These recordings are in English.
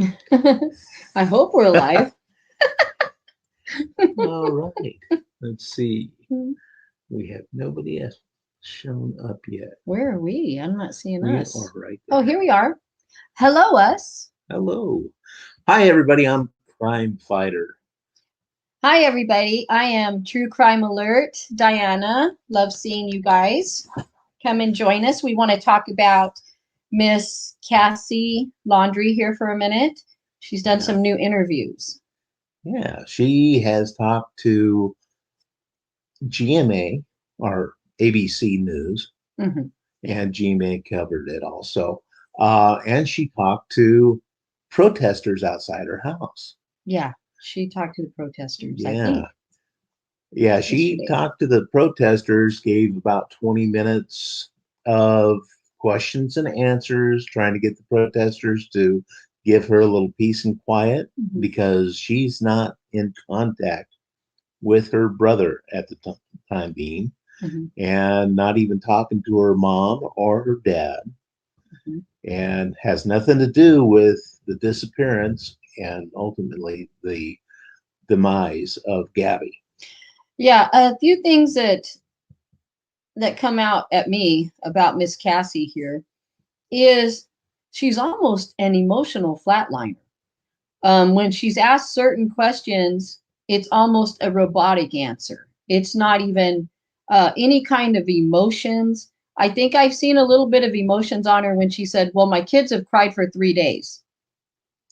I hope we're alive. All right. Let's see. We have nobody else shown up yet. Where are we? I'm not seeing We are us. right Oh, there. here we are. Hello, us. Hello. Hi, everybody. I'm Crime Fighter. Hi, everybody. I am True Crime Alert, Diana. Love seeing you guys. Come and join us. We want to talk about Miss Cassie Laundry here for a minute. She's done Yeah. some new interviews. Yeah. She has talked to GMA or ABC News, Hmm. and GMA covered it also. And she talked to protesters outside her house. Yeah, she talked to the protesters, I think, Yeah. Yeah, she yesterday. talked to the protesters, gave about 20 minutes of questions and answers, trying to get the protesters to give her a little peace and quiet Hmm. because she's not in contact with her brother at the time being, Hmm. and not even talking to her mom or her dad, Hmm. and has nothing to do with the disappearance and ultimately the demise of Gabby. Yeah, a few things that come out at me about Miss Cassie here is she's almost an emotional flatliner. When she's asked certain questions, it's almost a robotic answer. It's not even any kind of emotions. I think I've seen a little bit of emotions on her when she said, "Well, my kids have cried for 3 days."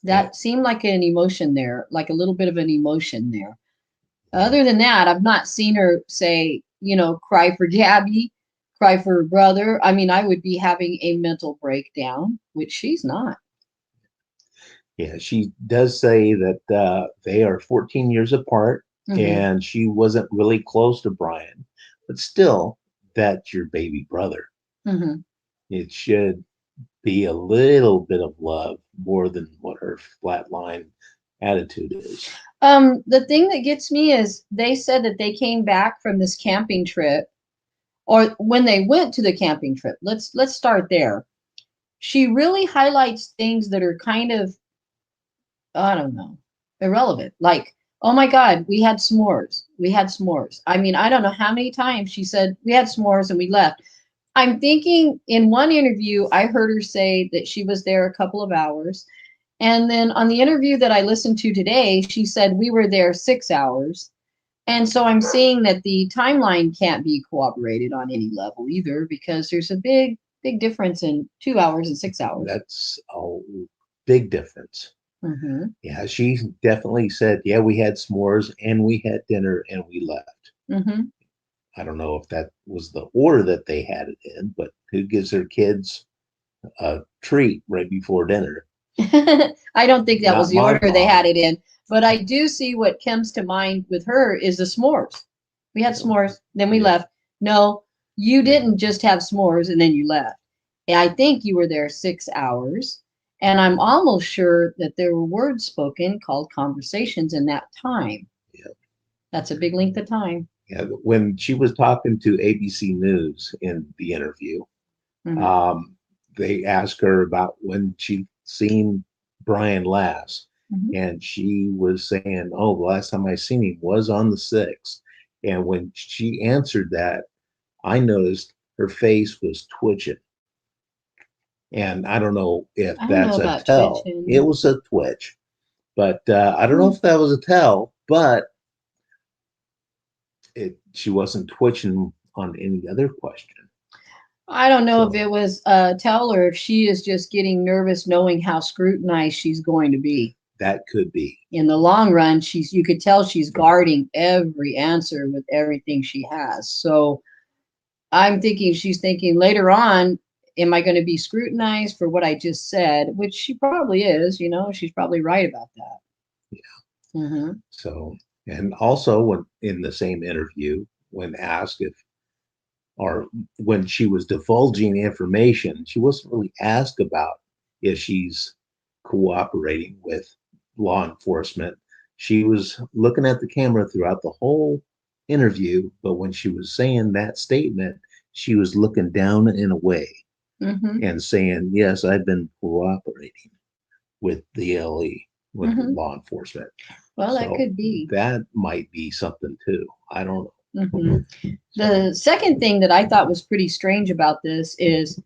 Yeah. That seemed like an emotion there, like a little bit of an emotion there. Other than that, I've not seen her say, cry for Gabby, cry for her brother. I mean, I would be having a mental breakdown, which she's not. Yeah, she does say that they are 14 years apart Hmm. and she wasn't really close to Brian, but still, that's your baby brother. Hmm. It should be a little bit of love more than what her flatline attitude is. The thing that gets me is they said that they came back from this camping trip, or when they went to the camping trip. Let's start there. She really highlights things that are kind of, I don't know, irrelevant. Like, oh my God, we had s'mores. We had s'mores. I mean, I don't know how many times she said we had s'mores and we left. I'm thinking in one interview, I heard her say that she was there a couple of hours. And then on the interview that I listened to today, she said we were there 6 hours. And so I'm seeing that the timeline can't be corroborated on any level either because there's a big difference in 2 hours and 6 hours. That's a big difference. Mm-hmm. Yeah, she definitely said, yeah, we had s'mores and we had dinner and we left. Mm-hmm. I don't know if that was the order that they had it in, but who gives their kids a treat right before dinner? I don't think that was Not the my order they had mom. it in, but I do see what comes to mind with her is the s'mores. We had s'mores, then we Yeah, left. No, you yeah, didn't just have s'mores and then you left. I think you were there 6 hours, and I'm almost sure that there were words spoken called conversations in that time. yeah, That's a big length of time. yeah. When she was talking to ABC News in the interview, Hmm. um, they asked her about when she'd seen Brian last, Hmm. and she was saying, "Oh, the last time I seen him was on the 6th." And when she answered that, I noticed her face was twitching. And I don't know if I don't know that's a about tell. It twitching. was a twitch, but I don't know Hmm. if that was a tell, but she wasn't twitching on any other question. I don't know if So it was tell or if she is just getting nervous knowing how scrutinized she's going to be. that could be. In the long run, you could tell she's guarding every answer with everything she has. So I'm thinking she's thinking later on, am I going to be scrutinized for what I just said? Which she probably is, she's probably right about that. Hmm. So, and also when in the same interview, when asked if, or when she was divulging information, she wasn't really asked about if she's cooperating with law enforcement. She was looking at the camera throughout the whole interview, but when she was saying that statement, she was looking down and away Hmm. and saying, "Yes, I've been cooperating with the LE, with Hmm. law enforcement. Well, that So could be. that might be something too. I don't know. Hmm. So The second thing that I thought was pretty strange about this is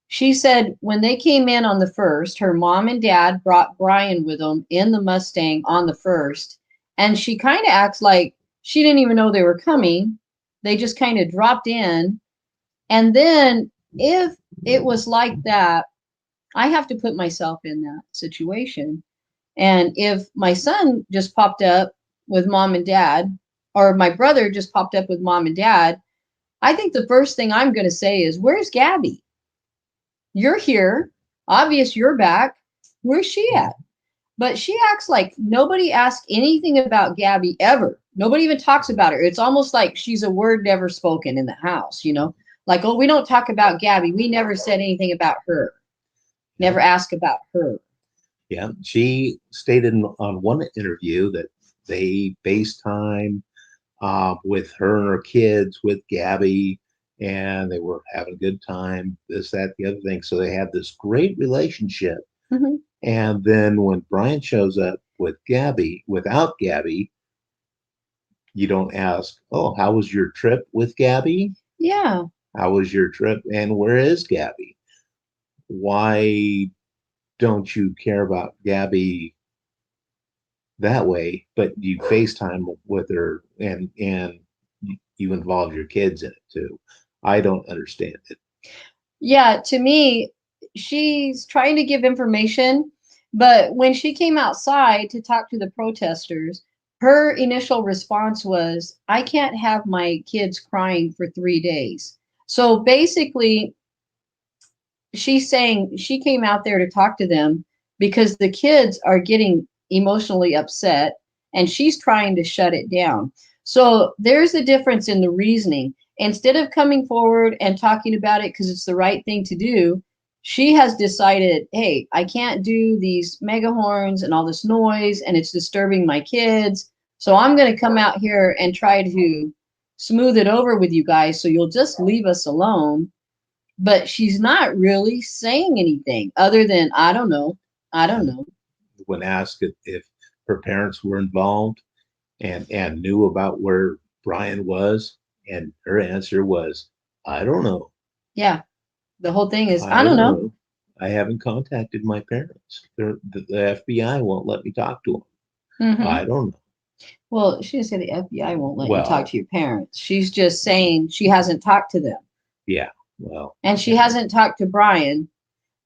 she said when they came in on the first, her mom and dad brought Brian with them in the Mustang on the first. And she kind of acts like she didn't even know they were coming. They just kind of dropped in. And then if it was like that, I have to put myself in that situation. And if my son just popped up with mom and dad, or my brother just popped up with mom and dad, I think the first thing I'm going to say is, where's Gabby? You're here. Obvious you're back. Where's she at? But she acts like nobody asked anything about Gabby ever. Nobody even talks about her. It's almost like she's a word never spoken in the house, you know? Like, oh, we don't talk about Gabby. We never said anything about her. yeah, Never ask about her. yeah. She stated on one interview that they FaceTime with her and her kids, with Gabby, and they were having a good time. This, that, the other thing. So they had this great relationship. Hmm. And then when Brian shows up with Gabby, without Gabby, you don't ask, "Oh, how was your trip with Gabby? Yeah. How was your trip? And where is Gabby? Why don't you care about Gabby that way, but you FaceTime with her and you involve your kids in it too?" I don't understand it. Yeah. To me, she's trying to give information, but when she came outside to talk to the protesters, her initial response was, I can't have my kids crying for 3 days. So basically, she's saying she came out there to talk to them because the kids are getting emotionally upset and she's trying to shut it down. So there's a difference in the reasoning. Instead of coming forward and talking about it because it's the right thing to do, she has decided, hey, I can't do these mega horns and all this noise and it's disturbing my kids. So I'm going to come out here and try to smooth it over with you guys so you'll just leave us alone, but she's not really saying anything other than I don't know. I don't know. When asked if her parents were involved and knew about where Brian was, and her answer was, "I don't know. Yeah, the whole thing is I I don't don't know. know. I haven't contacted my parents. The FBI won't let me talk to them. Hmm. I don't know." Well, she didn't say the FBI won't let you talk Well, to your parents. She's just saying she hasn't talked to them, yeah. Well, and she yeah. hasn't talked to Brian.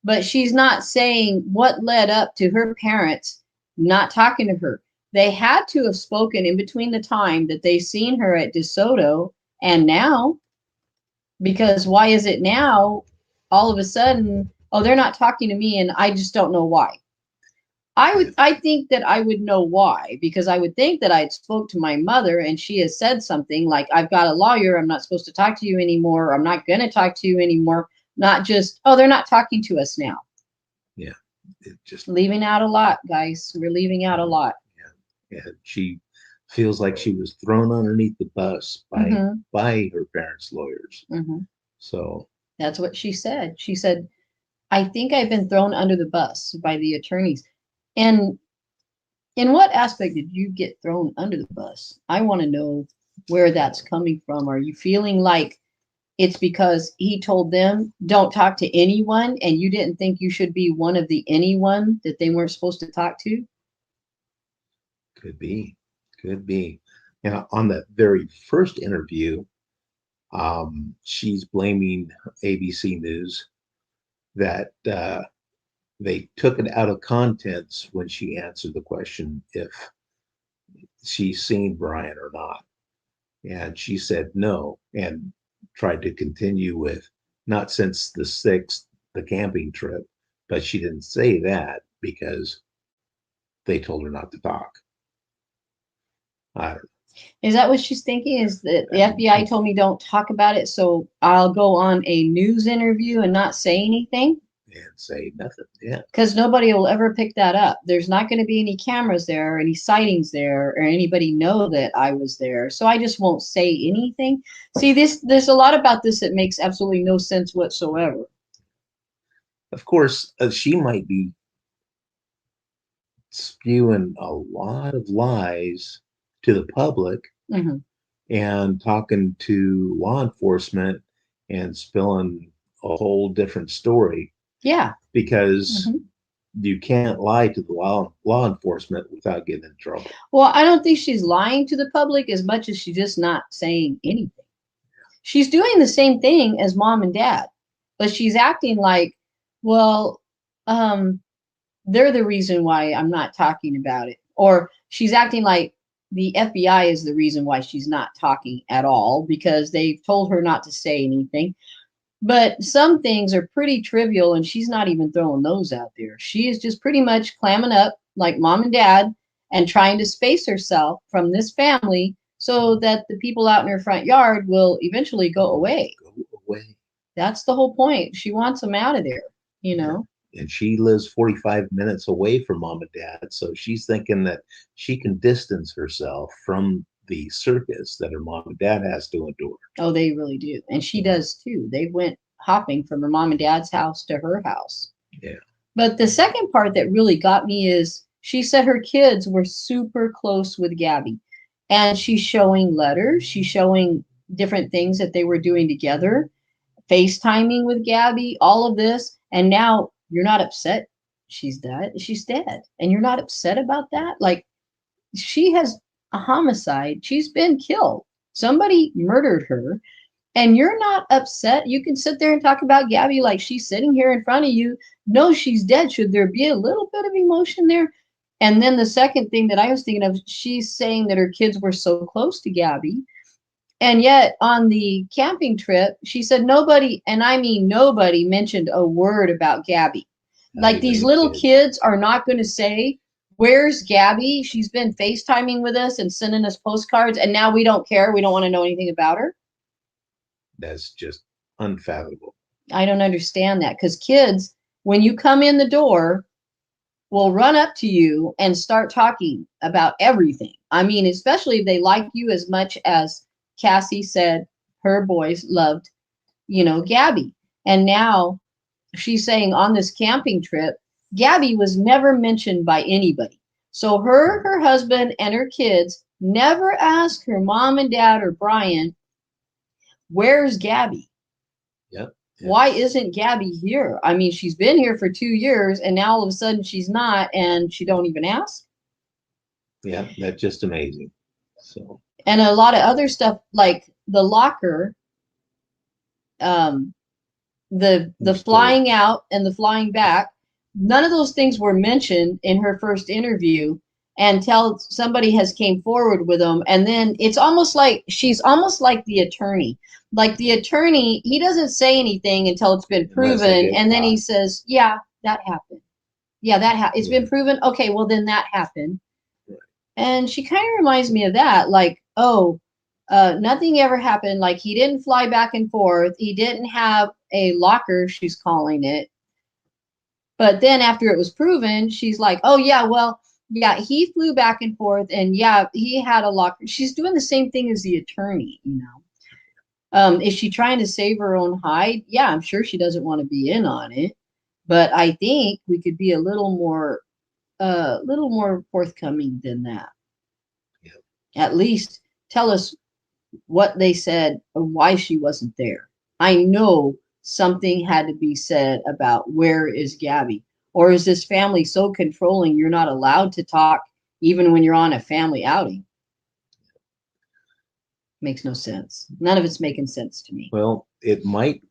But she's not saying what led up to her parents not talking to her. They had to have spoken in between the time that they seen her at DeSoto and now, because why is it now all of a sudden, oh, they're not talking to me and I just don't know why. I think that I would know why, because I would think that I'd spoke to my mother and she has said something like, I've got a lawyer, I'm not supposed to talk to you anymore, or I'm not going to talk to you anymore. Not just, oh, they're not talking to us now. Yeah. It just, Leaving out a lot, guys. We're leaving out a lot. yeah. And she feels like she was thrown underneath the bus Mm-hmm. by her parents' lawyers. Mm-hmm. So That's what she said. She said, I think I've been thrown under the bus by the attorneys. And in what aspect did you get thrown under the bus? I want to know where that's coming from. Are you feeling like it's because he told them don't talk to anyone and you didn't think you should be one of the anyone that they weren't supposed to talk to? could be, could be. Now, on the very first interview, she's blaming ABC News that they took it out of context when she answered the question if she's seen Brian or not. And she said no, and tried to continue with not since the 6th, the camping trip, but she didn't say that because they told her not to talk. I Is that what she's thinking? Is that the don't FBI told me don't talk about it, so I'll go on a news interview and not say anything? and say nothing. Yeah, Because nobody will ever pick that up. There's not going to be any cameras there, or any sightings there, or anybody know that I was there. So I just won't say anything. See, there's a lot about this that makes absolutely no sense whatsoever. of course, she might be spewing a lot of lies to the public Hmm. and talking to law enforcement and spilling a whole different story Yeah. because Hmm. you can't lie to the law enforcement without getting in trouble. Well, I don't think she's lying to the public as much as she's just not saying anything. She's doing the same thing as mom and dad, but she's acting like, well, um, they're the reason why I'm not talking about it. Or she's acting like the FBI is the reason why she's not talking at all because they've told her not to say anything. But some things are pretty trivial and she's not even throwing those out there. She is just pretty much clamming up like mom and dad and trying to space herself from this family so that the people out in her front yard will eventually go away. Go away. That's the whole point. She wants them out of there, you Yeah. know? And she lives 45 minutes away from mom and dad. So she's thinking that she can distance herself from the circus that her mom and dad has to endure. Oh, they really do. And she Yeah. does too. They went hopping from her mom and dad's house to her house. Yeah. But the second part that really got me is she said her kids were super close with Gabby. And she's showing letters, she's showing different things that they were doing together, FaceTiming with Gabby, all of this. And now you're not upset she's dead. She's dead. And you're not upset about that? Like she has a homicide. She's been killed. Somebody murdered her and you're not upset. You can sit there and talk about Gabby like she's sitting here in front of you. No, she's dead. Should there be a little bit of emotion there? And then the second thing that I was thinking of, she's saying that her kids were so close to Gabby. And yet on the camping trip, she said nobody, and I mean nobody, mentioned a word about Gabby. Not Like even these the little kids. kids are not going to say, where's Gabby? She's been FaceTiming with us and sending us postcards, and now we don't care. We don't want to know anything about her. That's just unfathomable. I don't understand that because kids, when you come in the door, will run up to you and start talking about everything. I mean, especially if they like you as much as Cassie said her boys loved, Gabby. And now she's saying on this camping trip, Gabby was never mentioned by anybody. So her husband, and her kids never asked her mom and dad or Brian, where's Gabby? Yep. Why isn't Gabby here? I mean, she's been here for 2 years and now all of a sudden she's not and she don't even ask. Yeah, that's just amazing. So And a lot of other stuff like the locker, um, the flying out and the flying back, none of those things were mentioned in her first interview until somebody has came forward with them. And then it's almost like she's almost like the attorney. Like the attorney, he doesn't say anything until it's been unless they proven, get and then he caught. says, "Yeah, that happened. Yeah, it's Yeah. been proven. Okay, well then that happened." Right. And she kind of reminds me of that, like, oh, nothing ever happened. Like he didn't fly back and forth. He didn't have a locker, she's calling it. But then after it was proven, she's like, oh yeah, well, yeah, he flew back and forth, and yeah, he had a locker. She's doing the same thing as the attorney. Is she trying to save her own hide? Yeah, I'm sure she doesn't want to be in on it. But I think we could be a little more forthcoming than that. Yeah. At least tell us what they said or why she wasn't there. I know something had to be said about where is Gabby? Or is this family so controlling you're not allowed to talk even when you're on a family outing? Makes no sense. None of it's making sense to me. Well, it might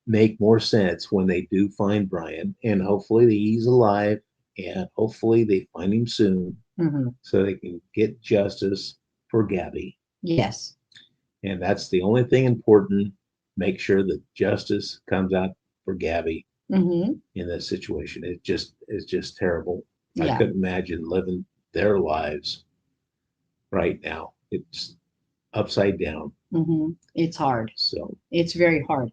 make more sense when they do find Brian, and hopefully he's alive, and hopefully they find him soon Mm-hmm. so they can get justice for Gabby. Yes. And that's the only thing important. Make sure that justice comes out for Gabby Mm-hmm. in this situation. It's just terrible. I Yeah. couldn't imagine living their lives right now. It's upside down. Mm-hmm. It's hard. So It's very hard.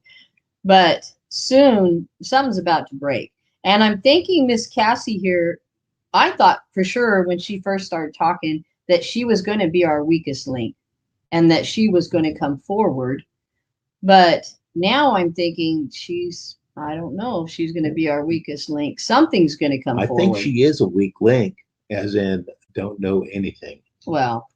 But soon something's about to break. And I'm thinking Miss Cassie here, I thought for sure when she first started talking that she was going to be our weakest link and that she was going to come forward. But now I'm thinking I don't know if she's going to be our weakest link. Something's going to come I forward. think she is a weak link, as in don't know anything. Well,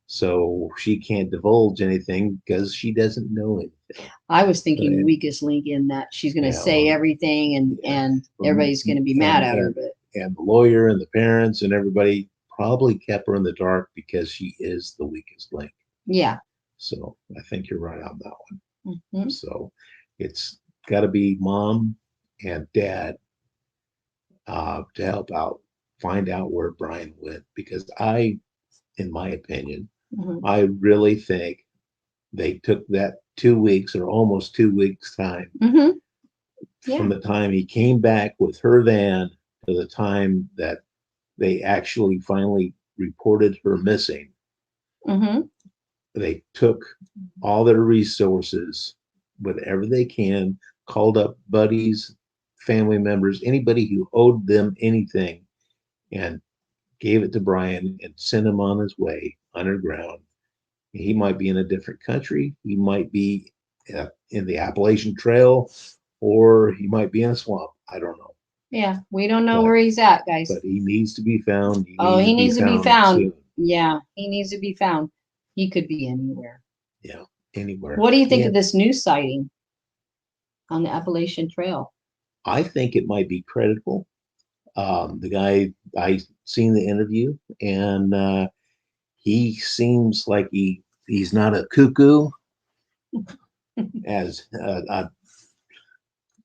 So she can't divulge anything because she doesn't know anything. I was thinking And, weakest link in that she's going to yeah, say everything yeah. and everybody's going to be mad at her. But And the lawyer and the parents and everybody probably kept her in the dark because she is the weakest link. yeah. So I think you're right on that one. Hmm. So it's got to be mom and dad to help out, find out where Brian went. Because in my opinion, Hmm. I really think they took that 2 weeks or almost 2 weeks time Hmm. Yeah. from the time he came back with her van to the time that they actually finally reported her missing. Hmm. They took all their resources, whatever they can, called up buddies, family members, anybody who owed them anything, and gave it to Brian and sent him on his way underground. He might be in a different country. He might be in the Appalachian Trail, or he might be in a swamp. I don't know. Yeah. We don't know But where he's at, guys. but he needs to be found. He Oh, needs he to be needs to be found found. soon. Yeah. He needs to be found. He could be anywhere. Yeah, anywhere. What do you think of And this new sighting on the Appalachian Trail? I think it might be credible. The guy, I seen the interview, and he seems like he's not a cuckoo, as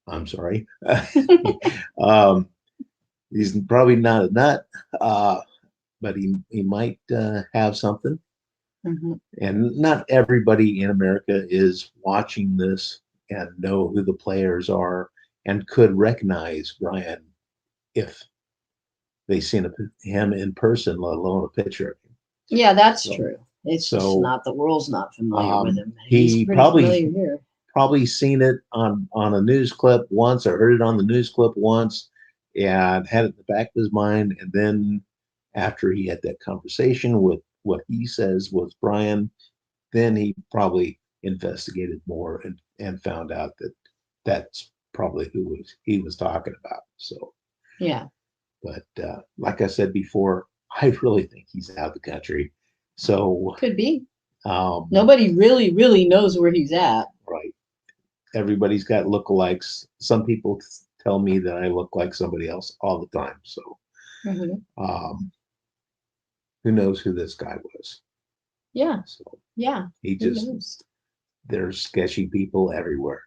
I'm sorry. um, he's probably not a nut, but he might have something. Hmm. And not everybody in America is watching this and know who the players are and could recognize Brian if they seen him in person, let alone a picture of him. Yeah, that's So, true. It's just so not the world's not familiar with him. He's he pretty familiar here. probably seen it on a news clip once or heard it on the news clip once and had it in the back of his mind. And then after he had that conversation with what he says was Brian, then he probably investigated more and found out that that's probably he was talking about. So, Yeah, but like I said before, I really think he's out of the country. So, could be. um, Nobody really knows where he's at. right. Everybody's got lookalikes. Some people tell me that I look like somebody else all the time. So, Hmm. um, who knows who this guy was? Yeah, So yeah. he Who just, knows? there's sketchy people everywhere.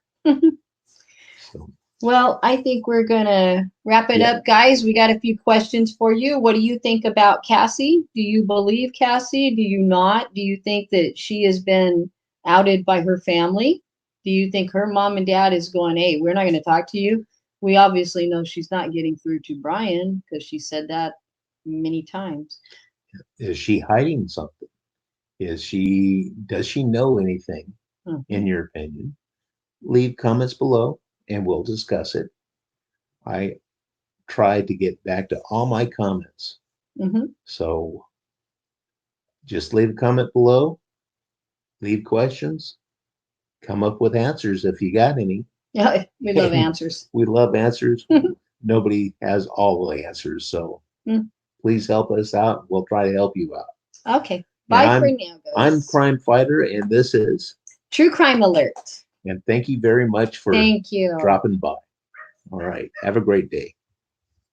So, Well, I think we're gonna wrap it yeah. up, guys. We got a few questions for you. What do you think about Cassie? Do you believe Cassie? Do you not? Do you think that she has been outed by her family? Do you think her mom and dad is going, hey, we're not going to talk to you? We obviously know she's not getting through to Brian because she said that many times. Is she hiding something? Does she know anything, Mhm. in your opinion? Leave comments below and we'll discuss it. I tried to get back to all my comments. Mhm. So just leave a comment below, leave questions, come up with answers if you got any. Yeah, we love answers. We love answers. Nobody has all the answers. So Mm. please help us out. We'll try to help you out. Okay. And Bye for now, I'm guys. Crime Fighter, and this is. True Crime Alert. And thank you very much for Thank you. dropping by. All right. Have a great day.